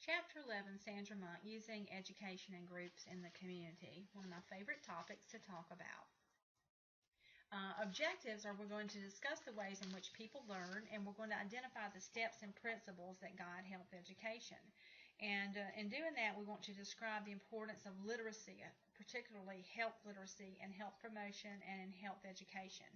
Chapter 11, Sandra Monk, Using Education and Groups in the Community, one of my favorite topics to talk about. Objectives are we're going to discuss the ways in which people learn, and we're going to identify the steps and principles that guide health education. And in doing that, we want to describe the importance of literacy, particularly health literacy and health promotion and in health education,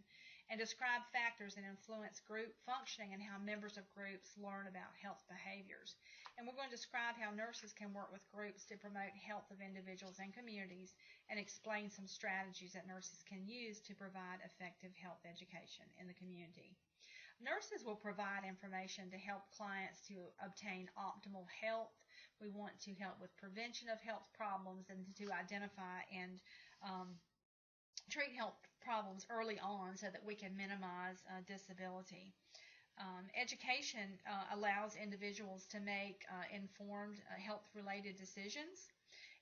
and describe factors that influence group functioning and how members of groups learn about health behaviors. And we're going to describe how nurses can work with groups to promote health of individuals and communities and explain some strategies that nurses can use to provide effective health education in the community. Nurses will provide information to help clients to obtain optimal health. We want to help with prevention of health problems and to identify and treat health problems early on so that we can minimize disability. Education allows individuals to make informed health-related decisions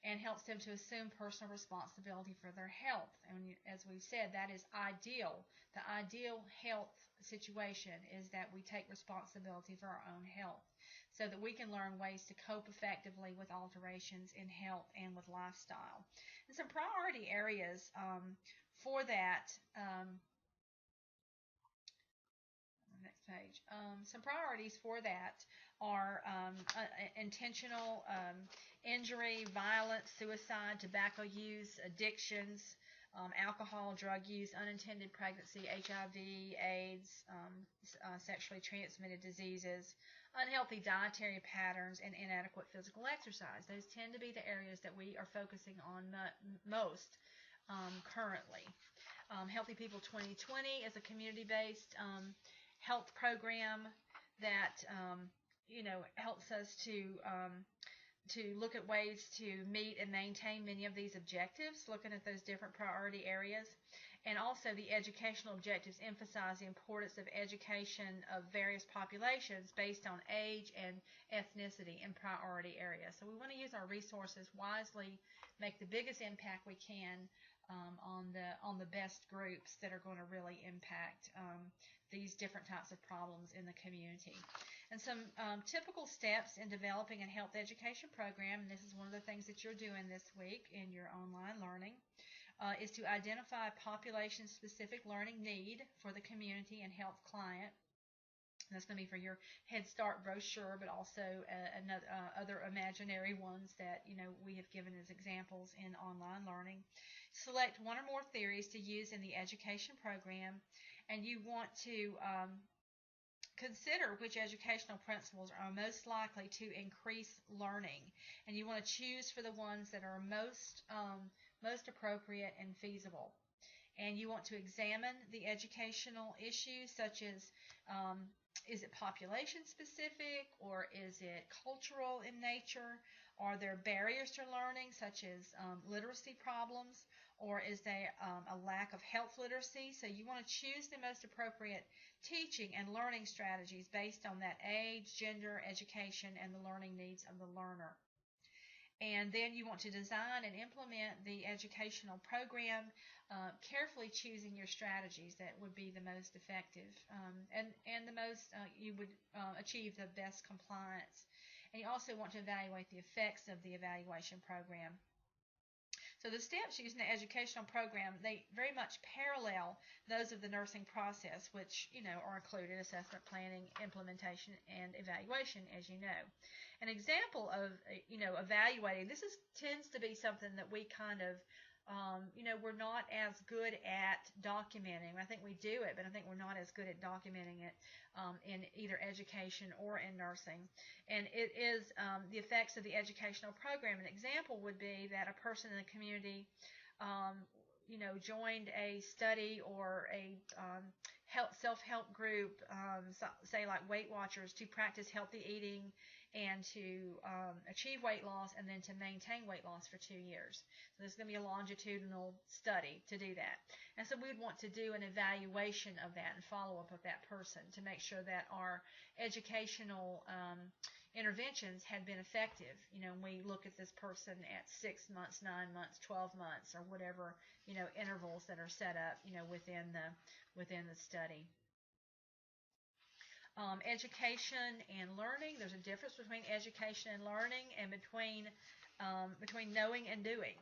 and helps them to assume personal responsibility for their health. And as we've said, that is ideal. The ideal health situation is that we take responsibility for our own health so that we can learn ways to cope effectively with alterations in health and with lifestyle. And some priority areas for that. Next page. Some priorities for that are intentional injury, violence, suicide, tobacco use, addictions, alcohol, drug use, unintended pregnancy, HIV, AIDS, sexually transmitted diseases, unhealthy dietary patterns, and inadequate physical exercise. Those tend to be the areas that we are focusing on most currently. Healthy People 2020 is a community-based health program that helps us to look at ways to meet and maintain many of these objectives, looking at those different priority areas. And also the educational objectives emphasize the importance of education of various populations based on age and ethnicity in priority areas. So we want to use our resources wisely, make the biggest impact we can on the best groups that are going to really impact these different types of problems in the community. And some typical steps in developing a health education program, and this is one of the things that you're doing this week in your online learning, is to identify a population-specific learning need for the community and health client. And that's going to be for your Head Start brochure, but also other imaginary ones that we have given as examples in online learning. Select one or more theories to use in the education program, and you want to consider which educational principles are most likely to increase learning, and you want to choose for the ones that are most appropriate and feasible. And you want to examine the educational issues such as is it population specific or is it cultural in nature? Are there barriers to learning such as literacy problems, or is there a lack of health literacy? So you want to choose the most appropriate teaching and learning strategies based on that age, gender, education, and the learning needs of the learner. And then you want to design and implement the educational program, carefully choosing your strategies that would be the most effective and the most you would achieve the best compliance. And you also want to evaluate the effects of the evaluation program. So the steps used in the educational program, they very much parallel those of the nursing process, which, are included assessment, planning, implementation, and evaluation, as you know. An example of, evaluating, this tends to be something that we kind of, we're not as good at documenting. I think we do it, but I think we're not as good at documenting it in either education or in nursing. And it is the effects of the educational program. An example would be that a person in the community, joined a study or a self-help group, say like Weight Watchers, to practice healthy eating and to achieve weight loss and then to maintain weight loss for 2 years. So this is going to be a longitudinal study to do that. And so we would want to do an evaluation of that and follow up with that person to make sure that our educational interventions had been effective. We look at this person at 6 months, 9 months, 12 months, or whatever, intervals that are set up, within the study. Education and learning. There's a difference between education and learning, and between knowing and doing.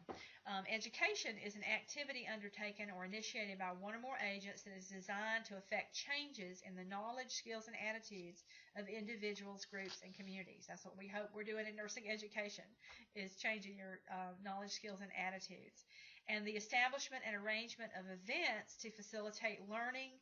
Education is an activity undertaken or initiated by one or more agents that is designed to affect changes in the knowledge, skills, and attitudes of individuals, groups, and communities. That's what we hope we're doing in nursing education, is changing your knowledge, skills, and attitudes. And the establishment and arrangement of events to facilitate learning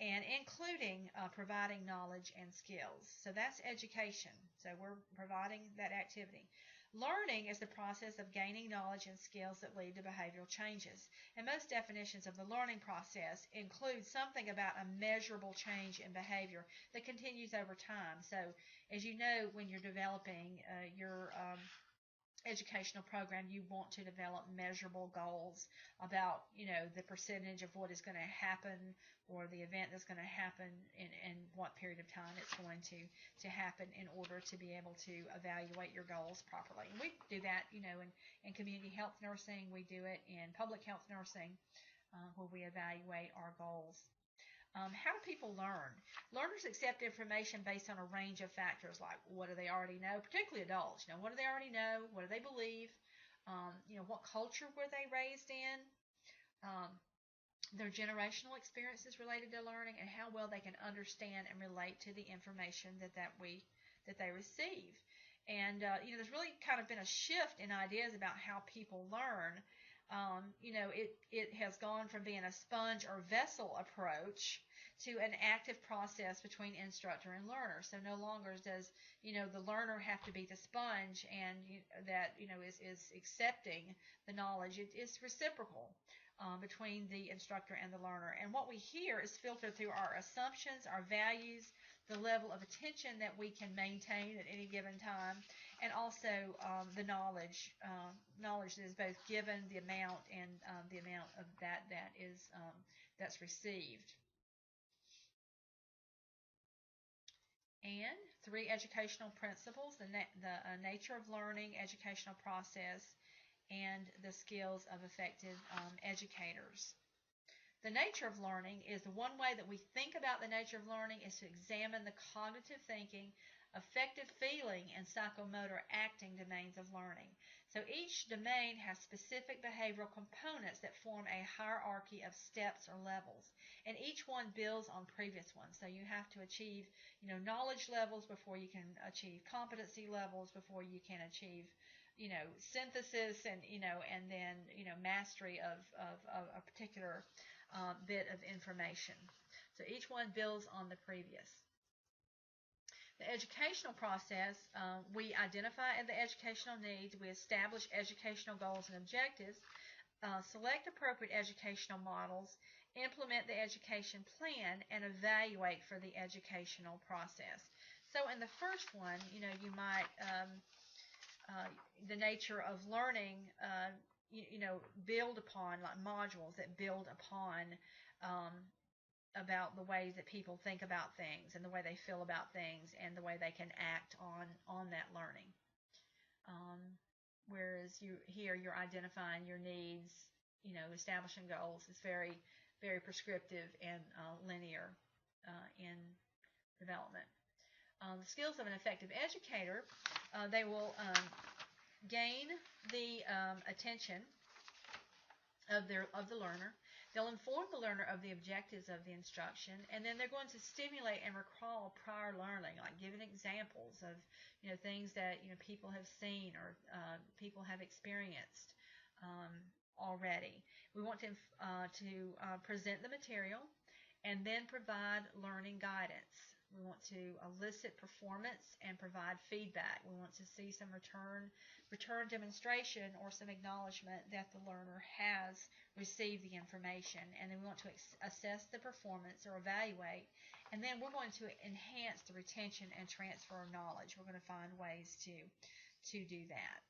and including providing knowledge and skills. So that's education. So we're providing that activity. Learning is the process of gaining knowledge and skills that lead to behavioral changes. And most definitions of the learning process include something about a measurable change in behavior that continues over time. So as you know, when you're developing your educational program, you want to develop measurable goals about, the percentage of what is going to happen, or the event that's going to happen, and what period of time it's going to happen, in order to be able to evaluate your goals properly. And we do that, in community health nursing. We do it in public health nursing, where we evaluate our goals. How do people learn? Learners accept information based on a range of factors, like what do they already know, particularly adults. What do they already know? What do they believe? What culture were they raised in? Their generational experiences related to learning, and how well they can understand and relate to the information that they receive. And there's really kind of been a shift in ideas about how people learn. It has gone from being a sponge or vessel approach to an active process between instructor and learner. So no longer does, the learner have to be the sponge and is accepting the knowledge. It is reciprocal between the instructor and the learner. And what we hear is filtered through our assumptions, our values, the level of attention that we can maintain at any given time, and also the knowledge that is both given, the amount, and the amount of that's received. And 3 educational principles: the nature of learning, educational process, and the skills of effective educators. The nature of learning is the one way that we think about the nature of learning is to examine the cognitive thinking, affective feeling, and psychomotor acting domains of learning. So each domain has specific behavioral components that form a hierarchy of steps or levels, and each one builds on previous ones. So you have to achieve, knowledge levels before you can achieve competency levels, before you can achieve, synthesis, and then mastery of a particular bit of information. So each one builds on the previous. The educational process, we identify the educational needs, we establish educational goals and objectives, select appropriate educational models, implement the education plan, and evaluate for the educational process. So in the first one, you might, the nature of learning, build upon, like modules that build upon about the ways that people think about things, and the way they feel about things, and the way they can act on that learning. Whereas you're identifying your needs, establishing goals is very, very prescriptive and linear in development. The skills of an effective educator, they will gain the attention of the learner. They'll inform the learner of the objectives of the instruction, and then they're going to stimulate and recall prior learning, like giving examples of things that people have seen, or people have experienced already. We want to present the material and then provide learning guidance. We want to elicit performance and provide feedback. We want to see some return demonstration, or some acknowledgement that the learner has received the information. And then we want to assess the performance, or evaluate. And then we're going to enhance the retention and transfer of knowledge. We're going to find ways to do that.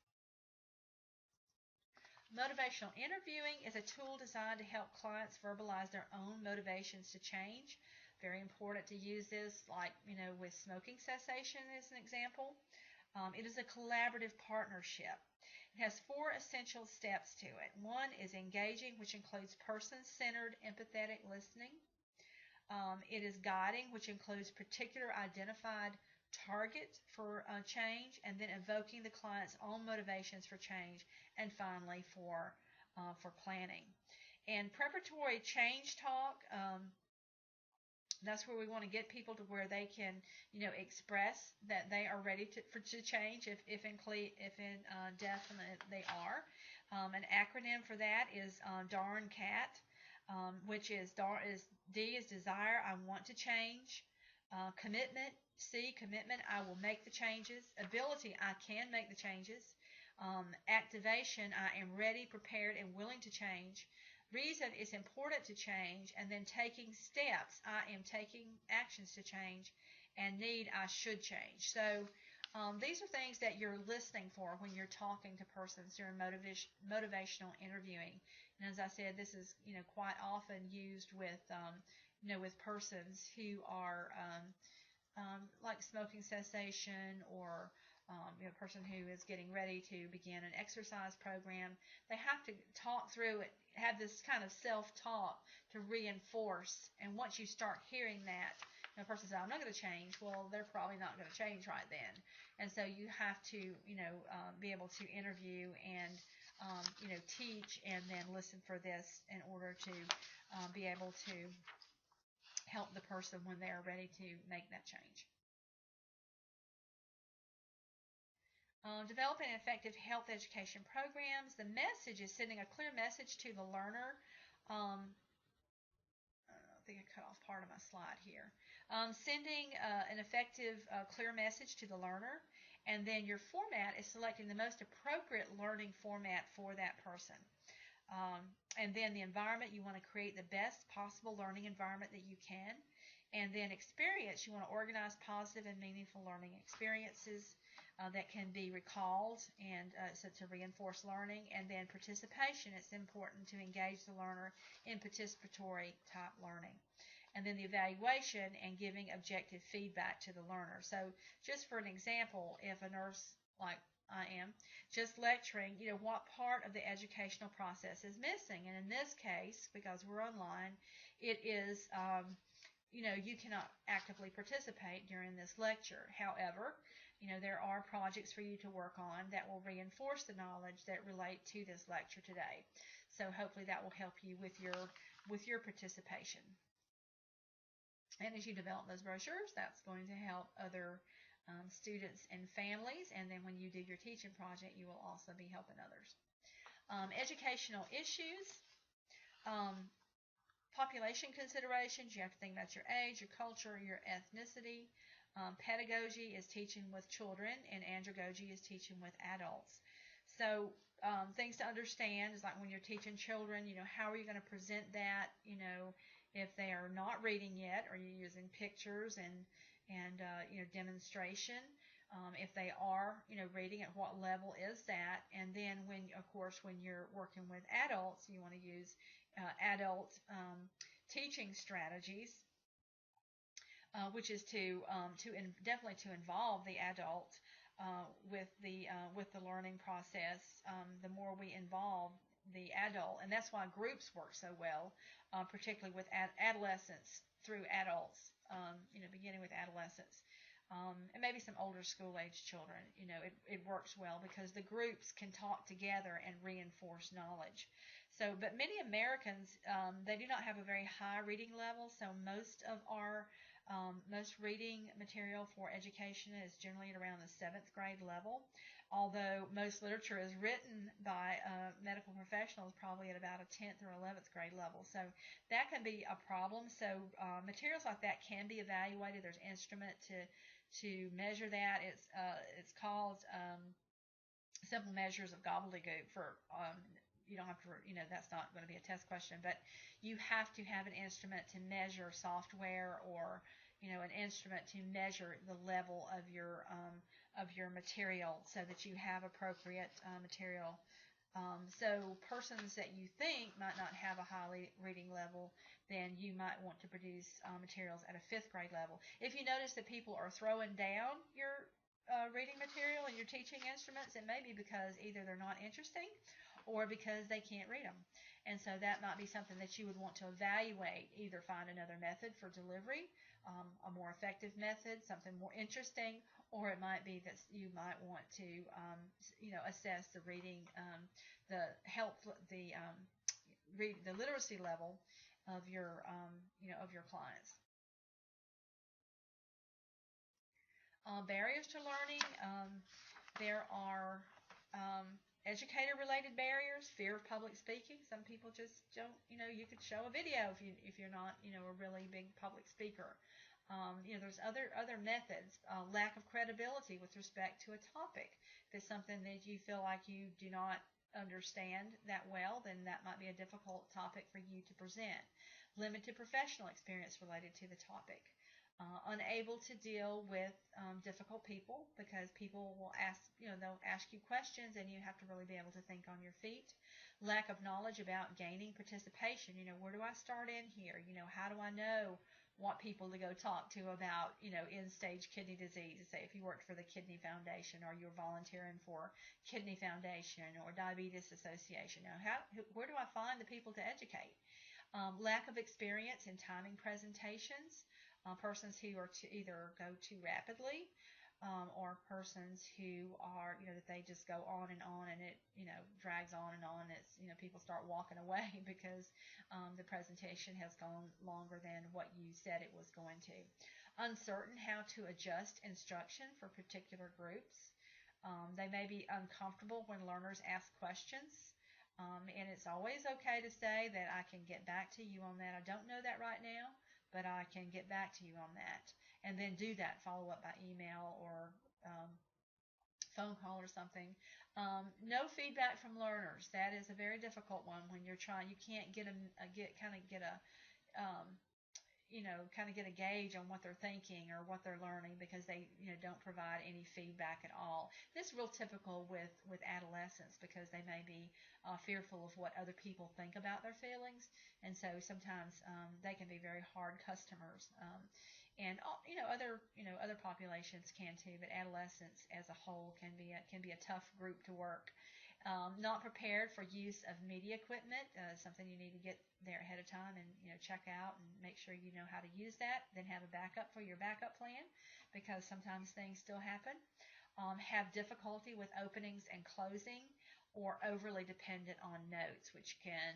Motivational interviewing is a tool designed to help clients verbalize their own motivations to change. Very important to use this, like, with smoking cessation as an example. It is a collaborative partnership. It has 4 essential steps to it. 1 is engaging, which includes person-centered, empathetic listening. It is guiding, which includes particular identified target for change, and then evoking the client's own motivations for change, and finally for planning. And preparatory change talk. That's where we want to get people to where they can, express that they are ready to change if definite they are. An acronym for that is DARN CAT, which is D is desire, I want to change. Commitment, C, commitment, I will make the changes. Ability, I can make the changes. Activation, I am ready, prepared, and willing to change. Reason, it's important to change. And then taking steps, I am taking actions to change. And need, I should change. So these are things that you're listening for when you're talking to persons during motivational interviewing. And as I said, this is quite often used with with persons who are like smoking cessation, or a person who is getting ready to begin an exercise program. They have to talk through it, have this kind of self-talk to reinforce. And once you start hearing that, a person says, I'm not going to change. Well, they're probably not going to change right then. And so you have to, be able to interview and, teach and then listen for this in order to be able to help the person when they are ready to make that change. Developing effective health education programs. The message is sending a clear message to the learner. I think I cut off part of my slide here. Sending an effective, clear message to the learner. And then your format is selecting the most appropriate learning format for that person. And then the environment, you want to create the best possible learning environment that you can. And then experience, you want to organize positive and meaningful learning experiences that can be recalled, and so to reinforce learning. And then participation, it's important to engage the learner in participatory type learning. And then the evaluation and giving objective feedback to the learner. So just for an example, if a nurse like I am just lecturing, what part of the educational process is missing? And in this case, because we're online, it is, you cannot actively participate during this lecture. However, there are projects for you to work on that will reinforce the knowledge that relate to this lecture today. So hopefully that will help you with your participation. And as you develop those brochures, that's going to help other students and families. And then when you do your teaching project, you will also be helping others. Educational issues. Population considerations. You have to think about your age, your culture, your ethnicity. Pedagogy is teaching with children, and andragogy is teaching with adults. So things to understand is like when you're teaching children, how are you going to present that, if they are not reading yet, are you using pictures and demonstration? If they are, reading, at what level is that? And then when you're working with adults, you want to use adult teaching strategies, which is definitely to involve the adult with the learning process. The more we involve the adult, and that's why groups work so well, particularly with adolescents through adults, beginning with adolescents, and maybe some older school-age children. It works well because the groups can talk together and reinforce knowledge. So, but many Americans, they do not have a very high reading level, so most reading material for education is generally at around the 7th grade level, although most literature is written by medical professionals probably at about a 10th or 11th grade level. So that can be a problem. So materials like that can be evaluated. There's an instrument to measure that. It's called Simple Measures of Gobbledygook. You don't have to, that's not going to be a test question, but you have to have an instrument to measure software, or, an instrument to measure the level of your material so that you have appropriate material. So persons that you think might not have a high reading level, then you might want to produce materials at a 5th grade level. If you notice that people are throwing down your reading material and you're teaching instruments, it may be because either they're not interesting or because they can't read them. And so that might be something that you would want to evaluate, either find another method for delivery, a more effective method, something more interesting, or it might be that you might want to, assess the reading, the help, the literacy level of your, of your clients. Barriers to learning. There are educator-related barriers, fear of public speaking. Some people just don't, you could show a video if you're not, a really big public speaker. There's other methods. Lack of credibility with respect to a topic. If it's something that you feel like you do not understand that well, then that might be a difficult topic for you to present. Limited professional experience related to the topic. Unable to deal with difficult people, because people will ask, they'll ask you questions and you have to really be able to think on your feet. Lack of knowledge about gaining participation. Where do I start in here? How do I know what people to go talk to about, end-stage kidney disease? Say if you worked for the Kidney Foundation or you're volunteering for Kidney Foundation or Diabetes Association. Where do I find the people to educate? Lack of experience in timing presentations. Persons who are to either go too rapidly, or persons who are, that they just go on and it, drags on and on. It's, people start walking away because the presentation has gone longer than what you said it was going to. Uncertain how to adjust instruction for particular groups. They may be uncomfortable when learners ask questions. And it's always okay to say that I can get back to you on that. I don't know that right now, but I can get back to you on that. And then do that, follow up by email or phone call or something. No feedback from learners. That is a very difficult one when you're trying. You can't get a get a gauge on what they're thinking or what they're learning, because they, don't provide any feedback at all. This is real typical with adolescents, because they may be fearful of what other people think about their feelings, and so sometimes they can be very hard customers. And other populations can too, but adolescents as a whole can be a tough group to work. Not prepared for use of media equipment, something you need to get there ahead of time and check out and make sure you know how to use that. Then have a backup for your backup plan, because sometimes things still happen. Have difficulty with openings and closing, or overly dependent on notes, which can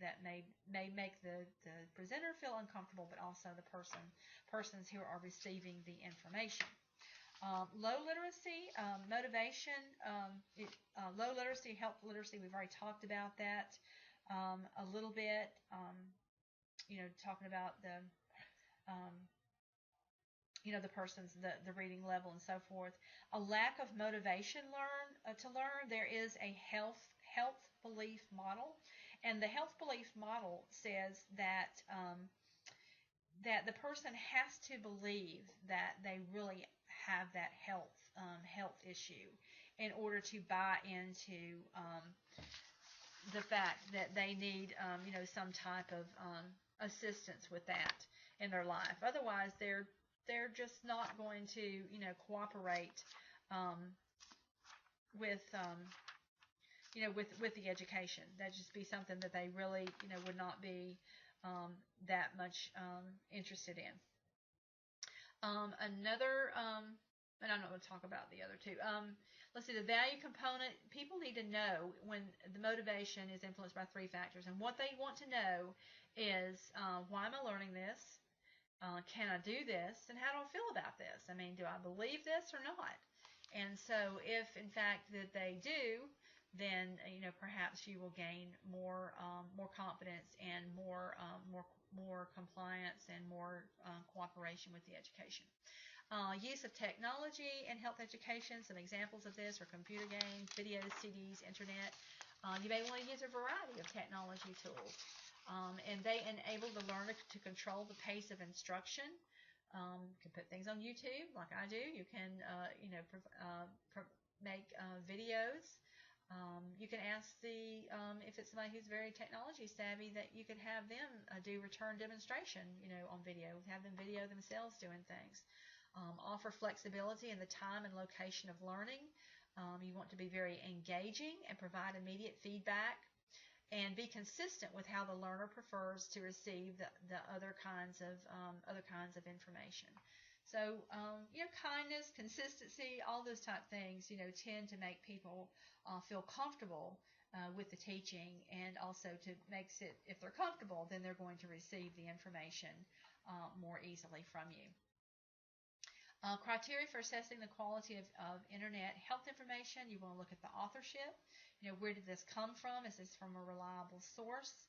that may make the presenter feel uncomfortable, but also the persons who are receiving the information. Low literacy, motivation, low literacy, health literacy, we've already talked about that a little bit, talking about the, the person's, the reading level and so forth. A lack of motivation to learn. There is a health belief model, and the health belief model says that that the person has to believe that they really have that health issue in order to buy into the fact that they need some type of assistance with that in their life. Otherwise, they're just not going to cooperate with with the education. That'd just be something that they really would not be that much interested in. Another, and I'm not going to talk about the other two. Let's see, the value component. People need to know when the motivation is influenced by three factors. And what they want to know is, why am I learning this? Can I do this? And how do I feel about this? I mean, do I believe this or not? And so if, in fact, that they do, then, perhaps you will gain more confidence and more compliance and more cooperation with the education. Use of technology in health education. Some examples of this are computer games, videos, CDs, internet. You may want to use a variety of technology tools. And they enable the learner to control the pace of instruction. You can put things on YouTube like I do. You can make videos. You can ask if it's somebody who's very technology savvy, that you could have them do return demonstration, on video. Have them video themselves doing things. Offer flexibility in the time and location of learning. You want to be very engaging and provide immediate feedback, and be consistent with how the learner prefers to receive the other kinds of information. So, kindness, consistency, all those type things, tend to make people feel comfortable with the teaching, and also to makes it, if they're comfortable, then they're going to receive the information more easily from you. Criteria for assessing the quality of internet health information: you want to look at the authorship. Where did this come from? Is this from a reliable source?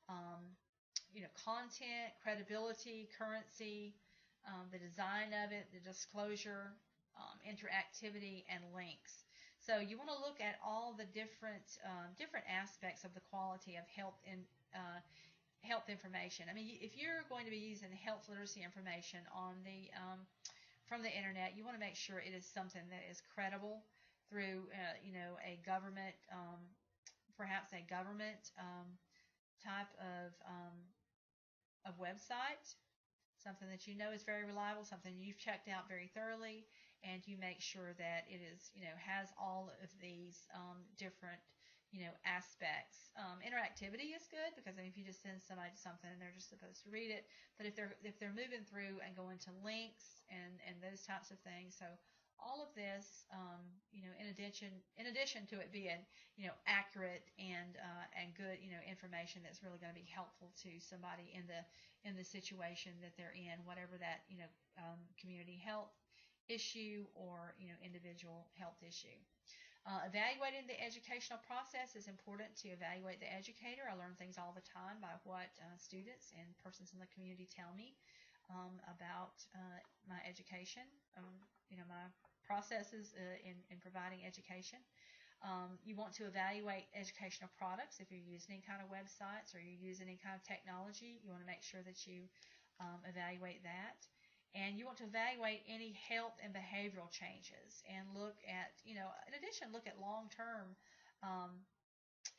Um, Content, credibility, currency, the design of it, the disclosure, interactivity, and links. So you want to look at all the different aspects of the quality of health information. I mean, if you're going to be using health literacy information from the internet, you want to make sure it is something that is credible through a government, perhaps a government type of website, something that is very reliable, something you've checked out very thoroughly, and you make sure that it is, has all of these different, aspects. Interactivity is good, because if you just send somebody something and they're just supposed to read it, but if they're moving through and going to links and those types of things, so all of this, in addition to it being, accurate and good, information that's really going to be helpful to somebody in the situation that they're in, whatever that, community health issue or, individual health issue. Evaluating the educational process is important to evaluate the educator. I learn things all the time by what students and persons in the community tell me about my education, my processes in providing education. You want to evaluate educational products. If you're using any kind of websites or you're using any kind of technology, you want to make sure that you evaluate that. And you want to evaluate any health and behavioral changes, and look at, in addition, look at long-term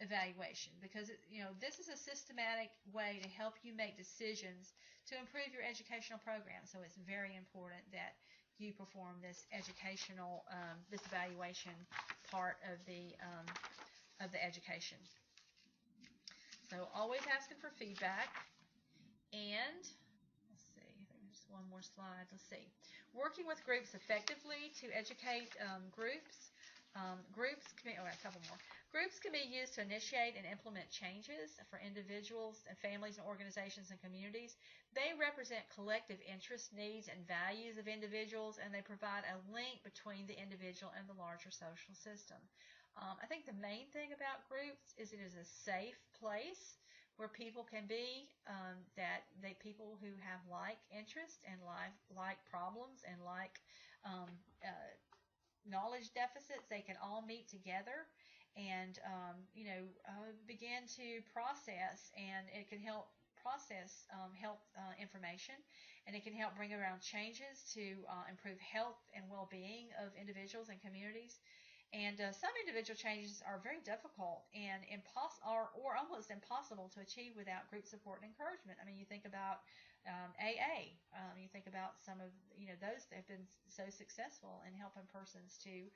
evaluation, because this is a systematic way to help you make decisions to improve your educational program. So it's very important that you perform this educational, this evaluation part of the education. So always asking for feedback. And one more slide. Let's see. Working with groups effectively to educate groups. A couple more. Groups can be used to initiate and implement changes for individuals and families and organizations and communities. They represent collective interests, needs, and values of individuals, and they provide a link between the individual and the larger social system. I think the main thing about groups is it is a safe place where people can be, people who have like interests and like problems and like knowledge deficits, they can all meet together and begin to process, and it can help process health information, and it can help bring around changes to improve health and well-being of individuals and communities. And some individual changes are very difficult and or almost impossible to achieve without group support and encouragement. I mean, you think about AA. You think about some of those that have been so successful in helping persons to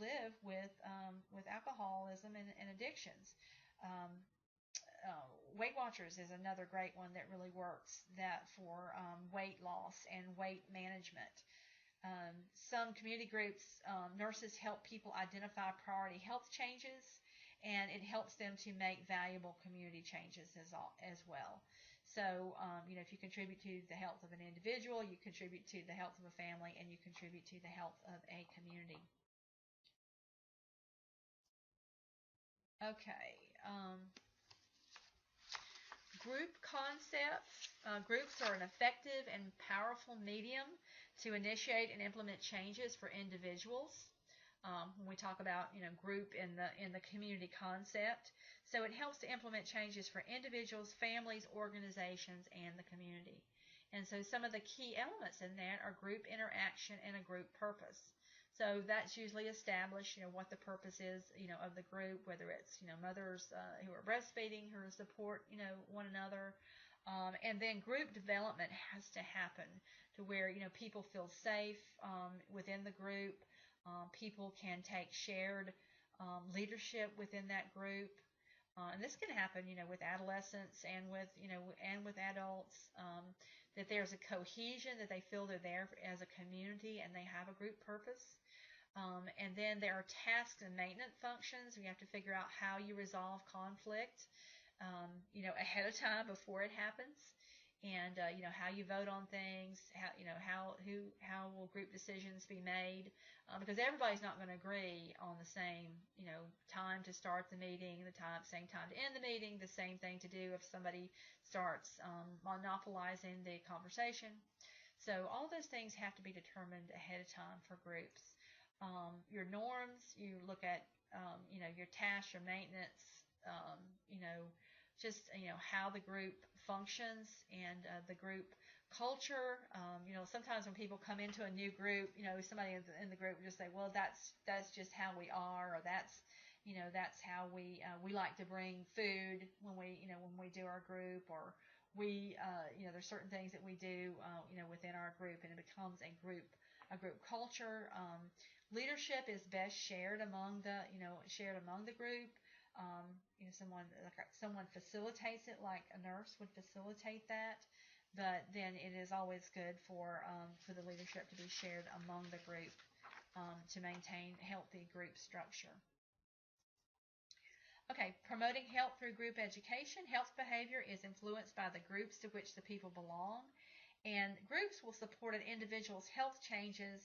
live with alcoholism and addictions. Weight Watchers is another great one that really works for weight loss and weight management. Some community groups, nurses help people identify priority health changes, and it helps them to make valuable community changes as well. So, if you contribute to the health of an individual, you contribute to the health of a family, and you contribute to the health of a community. Okay. Group concepts. Groups are an effective and powerful medium to initiate and implement changes for individuals. When we talk about group in the community concept, so it helps to implement changes for individuals, families, organizations, and the community. And so some of the key elements in that are group interaction and a group purpose. So that's usually established, what the purpose is, of the group, whether it's, mothers who are breastfeeding, who support, one another. And then group development has to happen to to where people feel safe within the group. People can take shared leadership within that group. And this can happen, with adolescents and with adults. That there's a cohesion, that they feel they're there as a community and they have a group purpose. And then there are tasks and maintenance functions. We have to figure out how you resolve conflict, ahead of time before it happens, and how you vote on things, how will group decisions be made, because everybody's not going to agree on the same time to start the meeting, same time to end the meeting, the same thing to do if somebody starts monopolizing the conversation. So all those things have to be determined ahead of time for groups. Your norms, you look at your tasks, your maintenance, just how the group functions, and the group culture. Sometimes when people come into a new group, somebody in the group will just say, well, that's just how we are, or that's how we like to bring food when we do our group, or we there's certain things that we do within our group, and it becomes a group culture. Leadership is best shared among the group. Someone facilitates it, like a nurse would facilitate that, but then it is always good for the leadership to be shared among the group, to maintain healthy group structure. Okay, promoting health through group education. Health behavior is influenced by the groups to which the people belong, and groups will support an individual's health changes.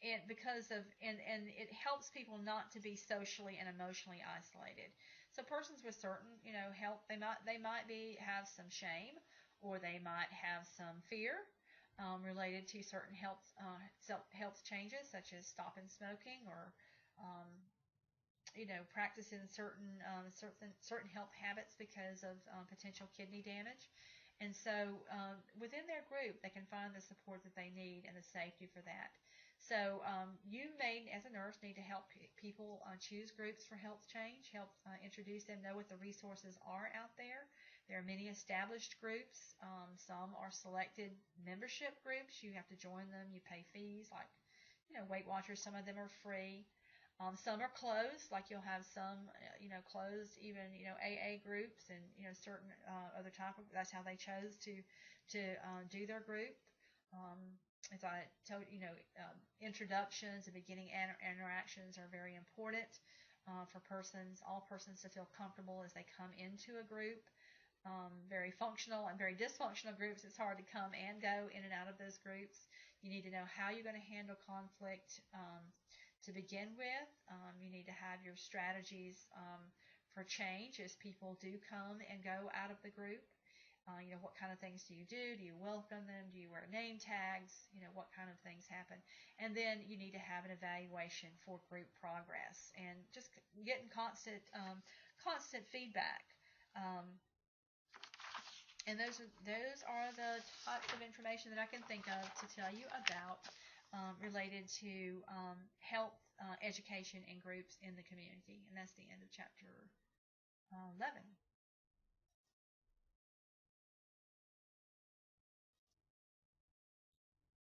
And it helps people not to be socially and emotionally isolated. So persons with certain health, they might have some shame, or they might have some fear related to certain health changes, such as stopping smoking, or practicing certain health habits because of potential kidney damage. And so within their group, they can find the support that they need and the safety for that. So you may, as a nurse, need to help people choose groups for health change, help introduce them, know what the resources are out there. There are many established groups. Some are selected membership groups. You have to join them. You pay fees, like Weight Watchers. Some of them are free. Some are closed, like you'll have some closed, even AA groups, and certain other type of. That's how they chose to do their group. As I told introductions and beginning interactions are very important for all persons to feel comfortable as they come into a group. Very functional and very dysfunctional groups, it's hard to come and go in and out of those groups. You need to know how you're going to handle conflict to begin with. You need to have your strategies for change as people do come and go out of the group. What kind of things do you do? Do you welcome them? Do you wear name tags? What kind of things happen? And then you need to have an evaluation for group progress, and just getting constant feedback. And those are the types of information that I can think of to tell you about related to health education and groups in the community. And that's the end of chapter 11.